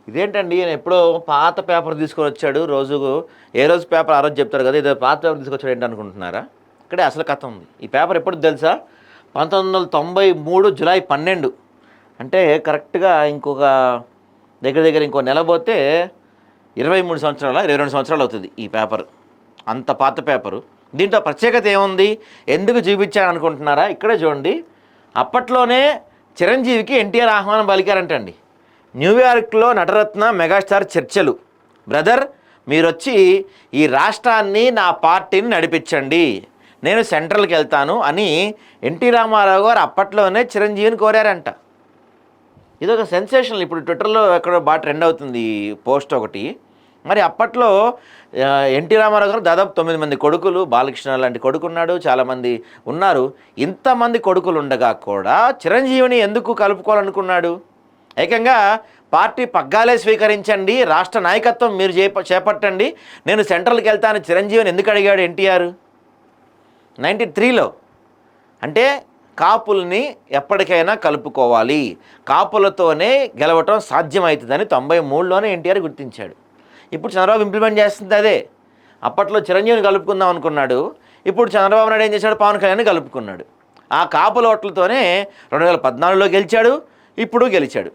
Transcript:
ఇదేంటండి ఈయన ఎప్పుడో పాత పేపర్ తీసుకొని వచ్చాడు. ఏ రోజు పేపర్ ఆ రోజు చెప్తారు కదా, ఇదో పాత పేపర్ తీసుకొచ్చాడు ఏంటి అనుకుంటున్నారా? ఇక్కడే అసలు కథ ఉంది. ఈ పేపర్ ఎప్పుడు తెలుసా? 1993 జూలై 12. అంటే కరెక్ట్గా ఇంకొక దగ్గర దగ్గర ఇంకో నెల పోతే 23 సంవత్సరాల 22 సంవత్సరాలు అవుతుంది ఈ పేపర్. అంత పాత పేపరు. దీంట్లో ప్రత్యేకత ఏముంది, ఎందుకు చూపించాను అనుకుంటున్నారా? ఇక్కడే చూడండి. అప్పట్లోనే చిరంజీవికి ఎన్టీఆర్ ఆహ్వానం పలికారంటండి. న్యూయార్క్లో నటరత్న మెగాస్టార్ చర్చలు. బ్రదర్, మీరొచ్చి ఈ రాష్ట్రాన్ని, నా పార్టీని నడిపించండి, నేను సెంట్రల్కి వెళ్తాను అని ఎన్టీ రామారావు గారు అప్పట్లోనే చిరంజీవిని కోరారంట. ఇదొక సెన్సేషనల్. ఇప్పుడు ట్విట్టర్లో ఎక్కడో బాగా ట్రెండ్ అవుతుంది పోస్ట్ ఒకటి. మరి అప్పట్లో ఎన్టీ రామారావు గారు దాదాపు 9 మంది కొడుకులు, బాలకృష్ణ లాంటి కొడుకున్నాడు, చాలామంది ఉన్నారు. ఇంతమంది కొడుకులు ఉండగా కూడా చిరంజీవిని ఎందుకు కలుపుకోవాలనుకున్నాడు? ఏకంగా పార్టీ పగ్గాలే స్వీకరించండి, రాష్ట్ర నాయకత్వం మీరు చేపట్టండి, నేను సెంట్రల్కి వెళ్తాను చిరంజీవిని ఎందుకు అడిగాడు ఎన్టీఆర్ 93లో? అంటే కాపుల్ని ఎప్పటికైనా కలుపుకోవాలి, కాపులతోనే గెలవటం సాధ్యమవుతుందని 93లోనే ఎన్టీఆర్ గుర్తించాడు. ఇప్పుడు చంద్రబాబు ఇంప్లిమెంట్ చేస్తుంది అదే. అప్పట్లో చిరంజీవిని కలుపుకుందాం అనుకున్నాడు, ఇప్పుడు చంద్రబాబు నాయుడు ఏం చేశాడు? పవన్ కళ్యాణ్ని కలుపుకున్నాడు. ఆ కాపుల ఓట్లతోనే 2014లో గెలిచాడు, ఇప్పుడు గెలిచాడు.